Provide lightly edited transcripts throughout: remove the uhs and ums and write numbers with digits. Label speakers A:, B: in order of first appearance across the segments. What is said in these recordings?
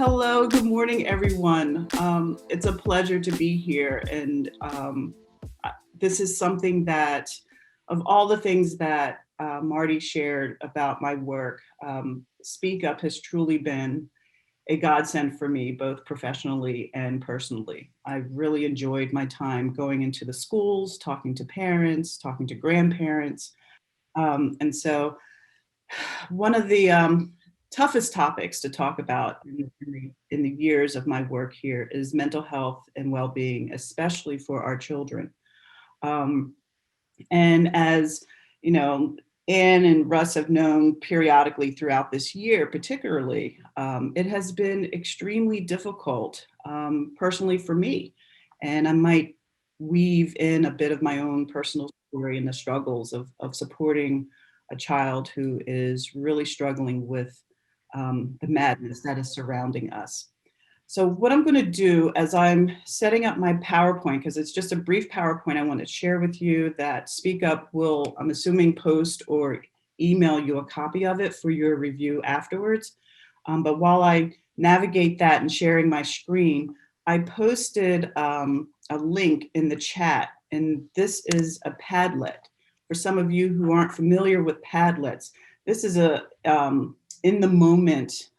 A: Hello, good morning, everyone. It's a pleasure to be here. And this is something that, of all the things that Marty shared about my work, Speak Up has truly been a godsend for me, both professionally and personally. I really enjoyed my time going into the schools, talking to parents, talking to grandparents. And so one of the toughest topics to talk about in the years of my work here is mental health and well-being, especially for our children. Um, and as you know, Anne and Russ have known periodically throughout this year, particularly, it has been extremely difficult personally for me. And I might weave in a bit of my own personal story and the struggles of supporting a child who is really struggling with the madness that is surrounding us. So what I'm going to do as I'm setting up my PowerPoint, because it's just a brief PowerPoint I want to share with you that Speak Up will, I'm assuming, post or email you a copy of it for your review afterwards. But while I navigate that and sharing my screen, I posted a link in the chat, and this is a Padlet. For some of you who aren't familiar with Padlets, this is a in the moment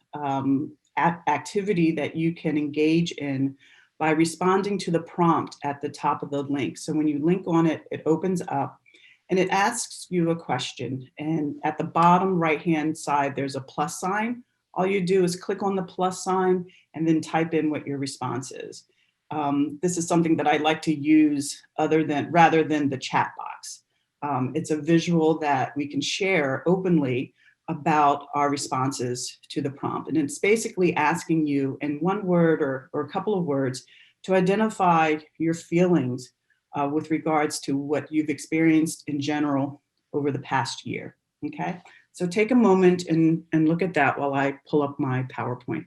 A: activity that you can engage in by responding to the prompt at the top of the link. So when you link on it, it opens up and it asks you a question. And at the bottom right-hand side, there's a plus sign. All you do is click on the plus sign and then type in what your response is. This is something that I like to use rather than the chat box. It's a visual that we can share openly about our responses to the prompt. And it's basically asking you in one word or a couple of words to identify your feelings with regards to what you've experienced in general over the past year, okay? So take a moment and look at that while I pull up my PowerPoint.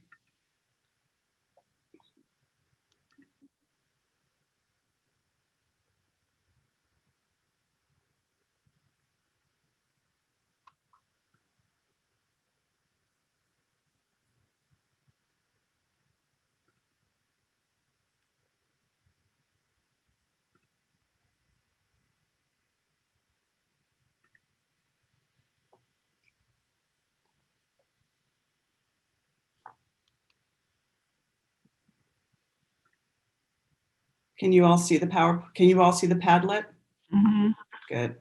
A: Can you all see the Padlet?
B: Mm-hmm.
A: Good.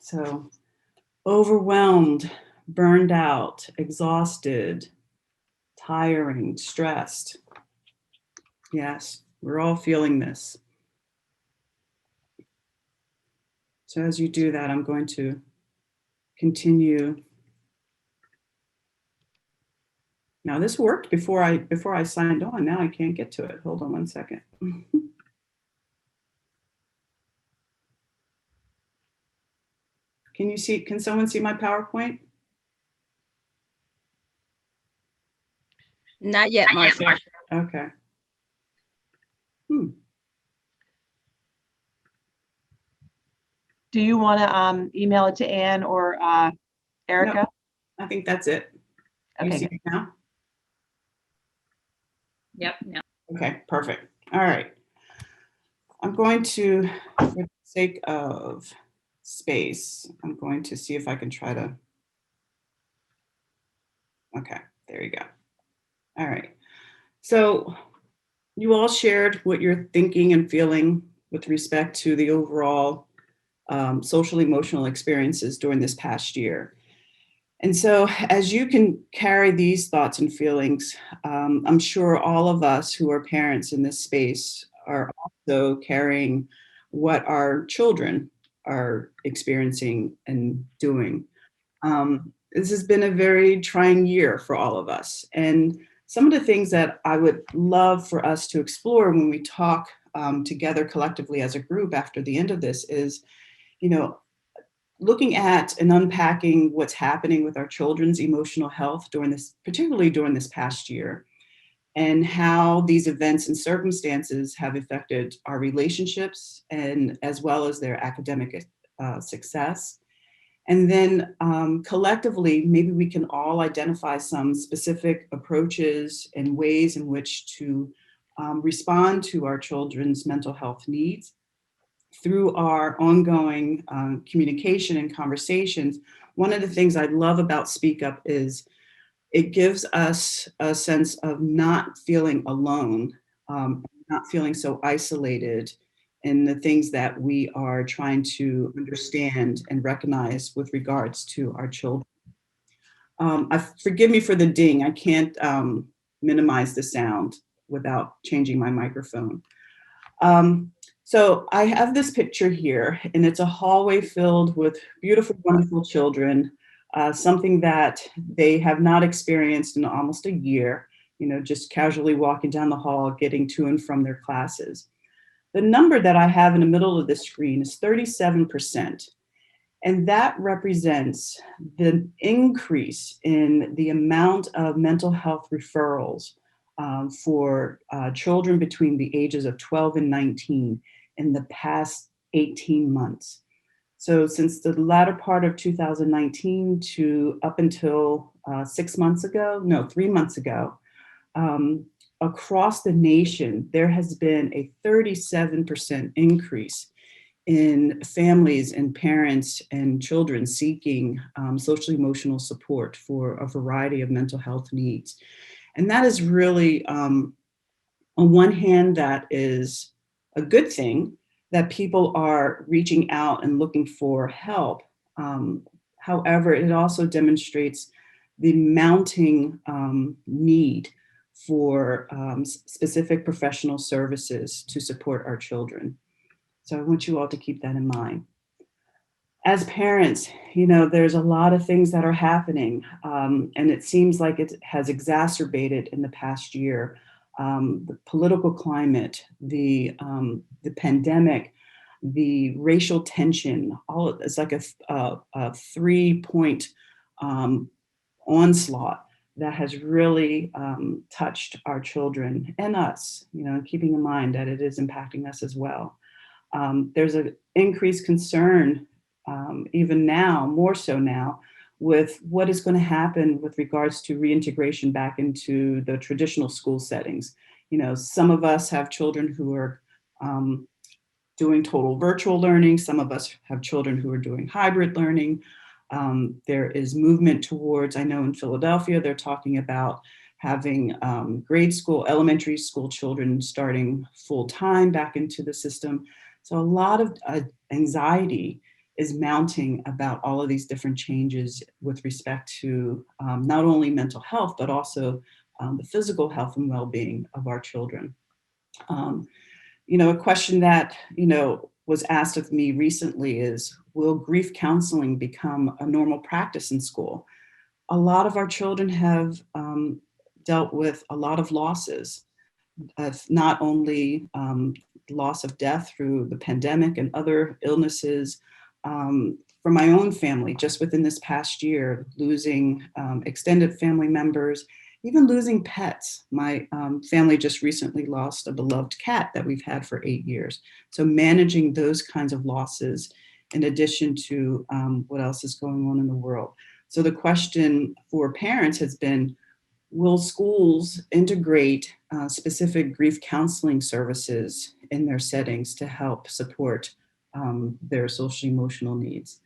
A: So overwhelmed, burned out, exhausted, tiring, stressed. Yes, we're all feeling this. So as you do that, I'm going to continue. Now this worked before I signed on. Now I can't get to it. Hold on one second. Can someone see my PowerPoint?
C: Not yet, Marsha.
A: Okay.
B: Do you want to email it to Anne or Erica?
A: No, I think that's it.
B: Okay.
A: You see it now?
C: Yep. No.
A: Okay, perfect. All right. I'm going to, for the sake of space, I'm going to see if I can try to. Okay, there you go. All right. So you all shared what you're thinking and feeling with respect to the overall social emotional experiences during this past year. And so as you can carry these thoughts and feelings, I'm sure all of us who are parents in this space are also carrying what our children are experiencing and doing. This has been a very trying year for all of us. And some of the things that I would love for us to explore when we talk together collectively as a group after the end of this is, looking at and unpacking what's happening with our children's emotional health particularly during this past year, and how these events and circumstances have affected our relationships and as well as their academic success, And then collectively, maybe we can all identify some specific approaches and ways in which to respond to our children's mental health needs through our ongoing communication and conversations. One of the things I love about Speak Up is it gives us a sense of not feeling alone, not feeling so isolated in the things that we are trying to understand and recognize with regards to our children. Forgive me for the ding. I can't minimize the sound without changing my microphone. Um, so I have this picture here, and it's a hallway filled with beautiful, wonderful children, something that they have not experienced in almost a year, just casually walking down the hall, getting to and from their classes. The number that I have in the middle of the screen is 37%. And that represents the increase in the amount of mental health referrals for children between the ages of 12 and 19 in the past 18 months. So since the latter part of 2019 to up until 3 months ago, um, across the nation, there has been a 37% increase in families and parents and children seeking social emotional support for a variety of mental health needs. And that is really, on one hand, that is a good thing that people are reaching out and looking for help. Um, However, it also demonstrates the mounting need for specific professional services to support our children. So I want you all to keep that in mind. As parents, there's a lot of things that are happening, and it seems like it has exacerbated in the past year. The political climate, the pandemic, the racial tension, all of it's like a 3-point onslaught that has really touched our children and us, keeping in mind that it is impacting us as well. There's an increased concern, even now, more so now, with what is going to happen with regards to reintegration back into the traditional school settings. Some of us have children who are doing total virtual learning. Some of us have children who are doing hybrid learning. There is movement towards, I know in Philadelphia, they're talking about having grade school, elementary school children starting full time back into the system. So a lot of anxiety is mounting about all of these different changes with respect to not only mental health, but also the physical health and well-being of our children. A question that, was asked of me recently is, will grief counseling become a normal practice in school? A lot of our children have dealt with a lot of losses, of not only loss of death through the pandemic and other illnesses. For my own family, just within this past year, losing extended family members, even losing pets. My family just recently lost a beloved cat that we've had for 8 years. So managing those kinds of losses in addition to what else is going on in the world. So the question for parents has been, will schools integrate specific grief counseling services in their settings to help support their social emotional needs?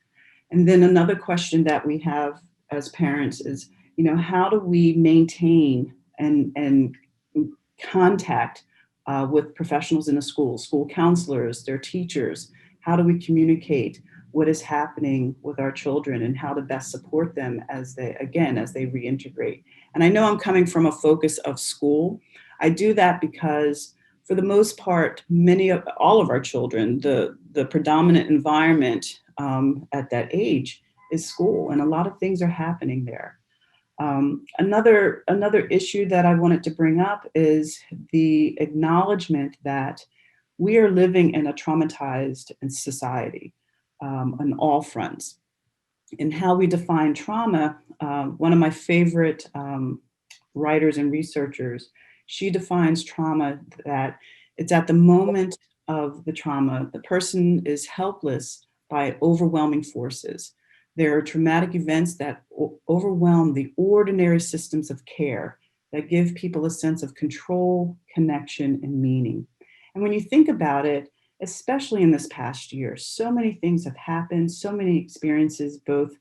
A: And then another question that we have as parents is, how do we maintain and contact with professionals in the school counselors, their teachers? How do we communicate what is happening with our children and how to best support them as they reintegrate? And I know I'm coming from a focus of school. I do that because for the most part, all of our children, the predominant environment at that age is school, and a lot of things are happening there. Another issue that I wanted to bring up is the acknowledgement that we are living in a traumatized society on all fronts. And how we define trauma, one of my favorite writers and researchers, she defines trauma that it's at the moment of the trauma, the person is helpless by overwhelming forces. There are traumatic events that overwhelm the ordinary systems of care that give people a sense of control, connection, and meaning. And when you think about it, especially in this past year, so many things have happened, so many experiences, both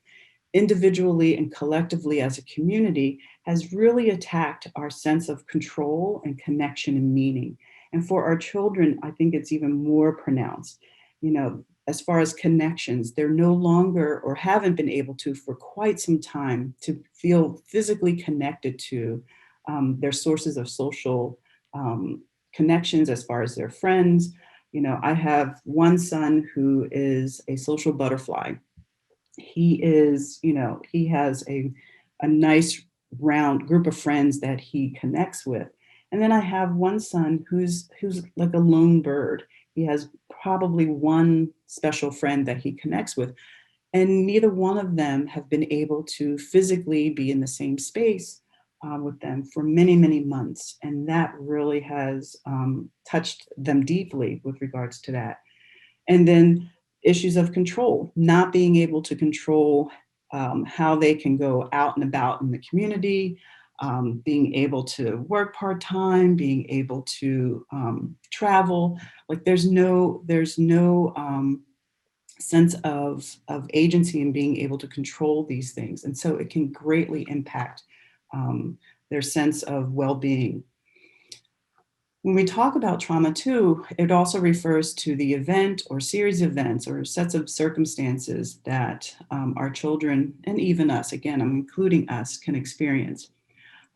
A: individually and collectively as a community, has really attacked our sense of control and connection and meaning. And for our children, I think it's even more pronounced. You know, as far as connections, they're no longer or haven't been able to for quite some time to feel physically connected to their sources of social connections as far as their friends. You know, I have one son who is a social butterfly. He is, you know, he has a nice round group of friends that he connects with. And then I have one son who's like a lone bird. He has probably one special friend that he connects with, and neither one of them have been able to physically be in the same space with them for many, many months. And that really has touched them deeply with regards to that. And then issues of control, not being able to control how they can go out and about in the community, being able to work part-time, being able to travel. Like there's no sense of agency in being able to control these things. And so it can greatly impact their sense of well-being. When we talk about trauma too, it also refers to the event or series of events or sets of circumstances that our children and even us, again, I'm including us, can experience.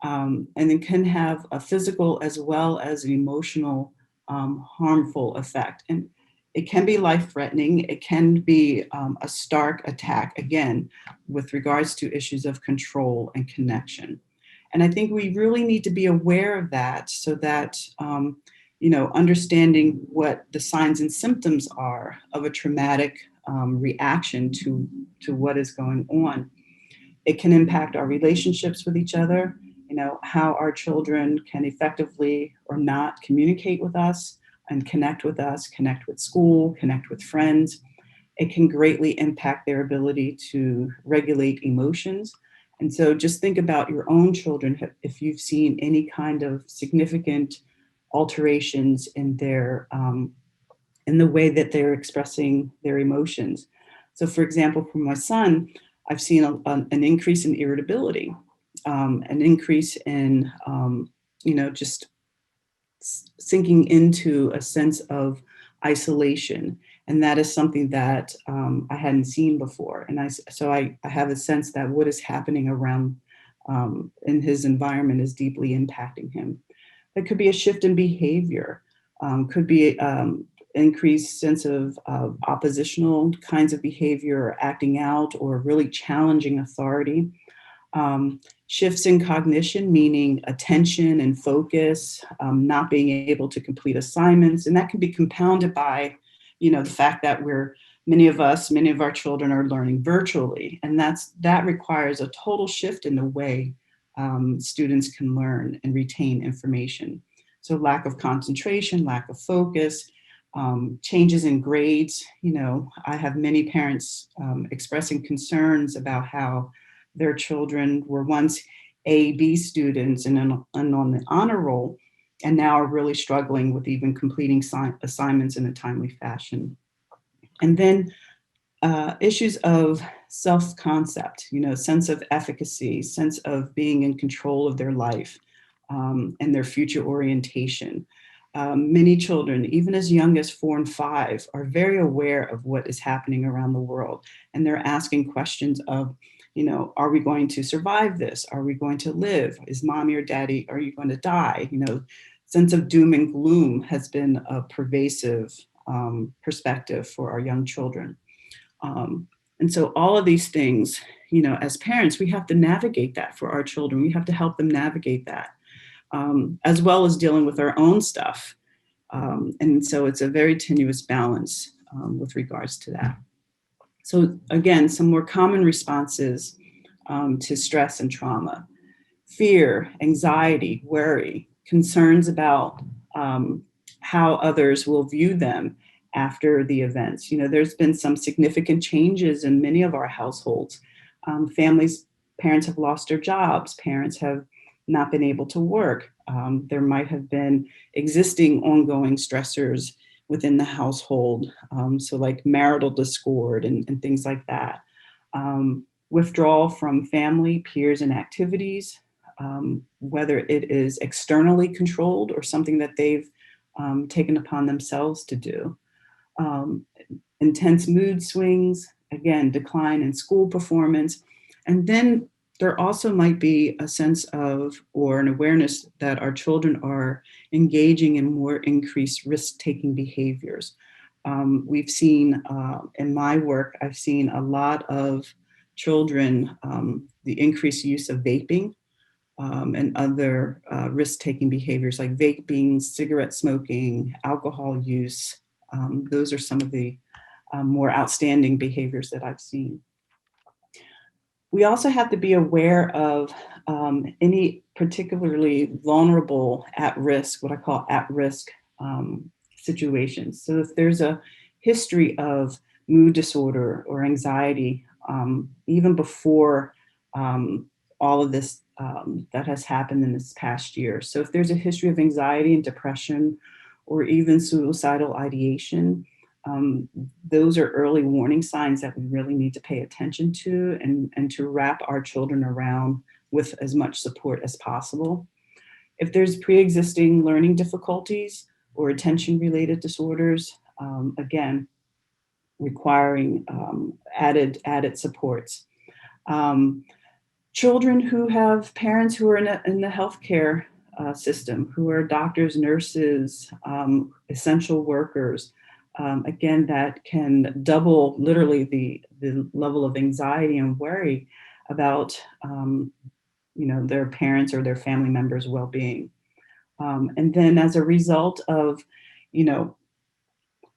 A: And it can have a physical as well as an emotional harmful effect. And it can be life-threatening. It can be a stark attack, again, with regards to issues of control and connection. And I think we really need to be aware of that so that, you know, understanding what the signs and symptoms are of a traumatic reaction to what is going on. It can impact our relationships with each other, you know, how our children can effectively or not communicate with us and connect with us, connect with school, connect with friends. It can greatly impact their ability to regulate emotions. And so just think about your own children if you've seen any kind of significant alterations in the way that they're expressing their emotions. So for example, for my son, I've seen an increase in irritability, an increase in, you know, just sinking into a sense of isolation. And that is something that I hadn't seen before. And I have a sense that what is happening around in his environment is deeply impacting him. There could be a shift in behavior, could be increased sense of oppositional kinds of behavior, or acting out, or really challenging authority. Shifts in cognition, meaning attention and focus, not being able to complete assignments. And that can be compounded by, you know, the fact that many of our children are learning virtually. And that requires a total shift in the way students can learn and retain information. So lack of concentration, lack of focus, changes in grades. You know, I have many parents expressing concerns about how their children were once A, B students and on the honor roll, and now are really struggling with even completing assignments in a timely fashion. And then issues of self-concept, you know, sense of efficacy, sense of being in control of their life and their future orientation. Many children, even as young as 4 and 5, are very aware of what is happening around the world. And they're asking questions of, you know, are we going to survive this? Are we going to live? Is mommy or daddy, are you going to die? You know, sense of doom and gloom has been a pervasive perspective for our young children. And so all of these things, you know, as parents, we have to navigate that for our children. We have to help them navigate that, as well as dealing with our own stuff. And so it's a very tenuous balance with regards to that. So again, some more common responses to stress and trauma: fear, anxiety, worry, concerns about how others will view them, after the events. There's been some significant changes in many of our households. Parents have lost their jobs, parents have not been able to work. There might have been existing ongoing stressors within the household, so like marital discord and things like that. Withdrawal from family, peers, and activities, whether it is externally controlled or something that they've taken upon themselves to do. Um, Intense mood swings, again, decline in school performance. And then there also might be a sense of, or an awareness that our children are engaging in more increased risk-taking behaviors. We've seen, in my work, I've seen a lot of children, the increased use of vaping, and other risk-taking behaviors like vaping, cigarette smoking, alcohol use. Those are some of the more outstanding behaviors that I've seen. We also have to be aware of any particularly vulnerable at-risk, what I call at-risk situations. So if there's a history of mood disorder or anxiety, even before all of this that has happened in this past year. So if there's a history of anxiety and depression, or even suicidal ideation, those are early warning signs that we really need to pay attention to, and to wrap our children around with as much support as possible. If there's pre-existing learning difficulties or attention-related disorders, again, requiring added supports. Children who have parents who are in the healthcare system, who are doctors, nurses, essential workers, again, that can double literally the level of anxiety and worry about their parents or their family members' well-being. And then as a result of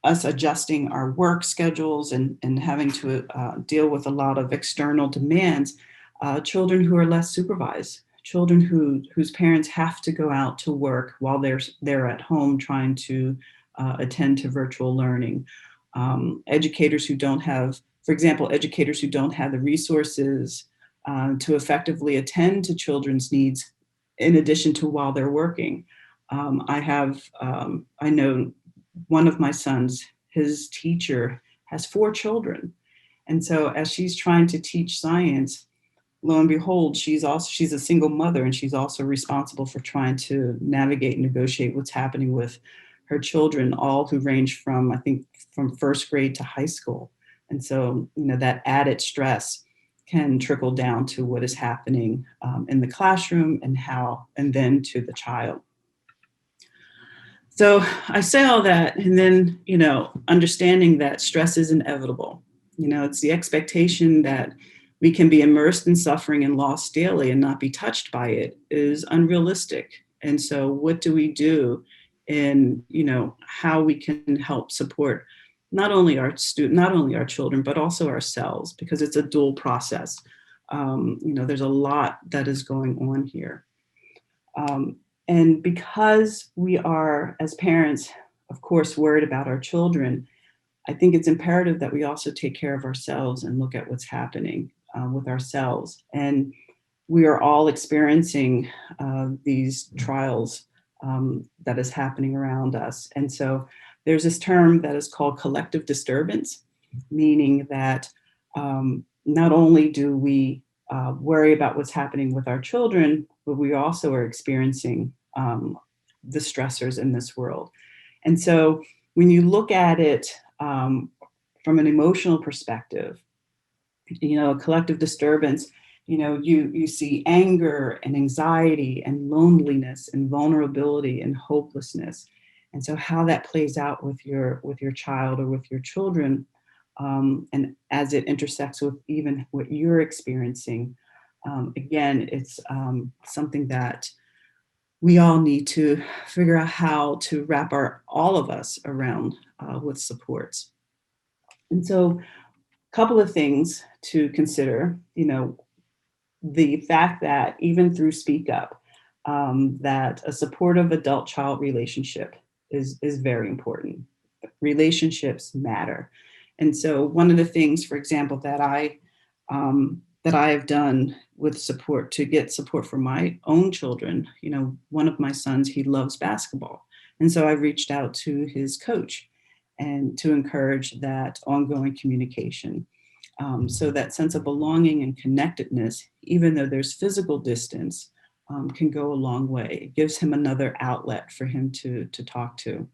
A: us adjusting our work schedules and having to deal with a lot of external demands, children who are less supervised, children whose parents have to go out to work while they're at home trying to attend to virtual learning. Educators who don't have, for example, educators who don't have the resources to effectively attend to children's needs in addition to while they're working. I know one of my sons, his teacher has 4 children. And so as she's trying to teach science, lo and behold, she's a single mother, and she's also responsible for trying to navigate and negotiate what's happening with her children, all who range from, I think, from first grade to high school. And so, that added stress can trickle down to what is happening in the classroom and then to the child. So I say all that, and then, understanding that stress is inevitable. It's the expectation that we can be immersed in suffering and loss daily and not be touched by it is unrealistic. And so what do we do in, how we can help support not only our children, but also ourselves, because it's a dual process. There's a lot that is going on here. And because we are, as parents, of course, worried about our children, I think it's imperative that we also take care of ourselves and look at what's happening with ourselves. And we are all experiencing these trials that is happening around us. And so there's this term that is called collective disturbance, meaning that not only do we worry about what's happening with our children, but we also are experiencing the stressors in this world. And so when you look at it from an emotional perspective, a collective disturbance, you see anger and anxiety and loneliness and vulnerability and hopelessness. And so how that plays out with your child or with your children, and as it intersects with even what you're experiencing, again, it's something that we all need to figure out how to wrap all of us around with supports. And so a couple of things to consider, the fact that even through Speak Up, that a supportive adult-child relationship is very important. relationships matter. And so one of the things, for example, that I have done with support to get support for my own children, one of my sons, he loves basketball. And so I reached out to his coach and to encourage that ongoing communication. So that sense of belonging and connectedness, even though there's physical distance, can go a long way. It gives him another outlet for him to talk to.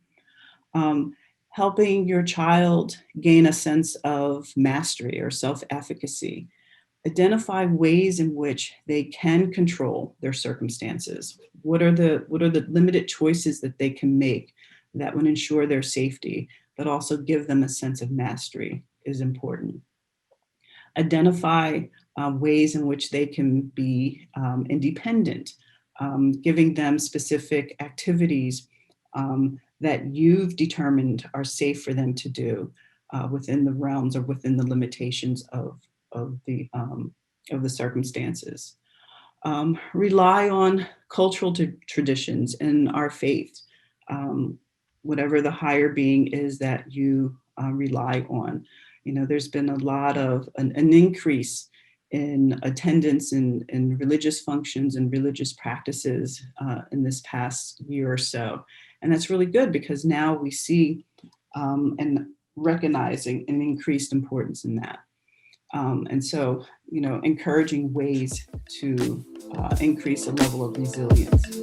A: Helping your child gain a sense of mastery or self-efficacy. Identify ways in which they can control their circumstances. What are the limited choices that they can make that would ensure their safety, but also give them a sense of mastery is important. Identify ways in which they can be independent, giving them specific activities that you've determined are safe for them to do within the realms or within the limitations of the circumstances. Rely on cultural traditions and our faith, whatever the higher being is that you rely on. There's been a lot of an increase in attendance in religious functions and religious practices in this past year or so. And that's really good because now we see and recognizing an increased importance in that. And so, encouraging ways to increase the level of resilience.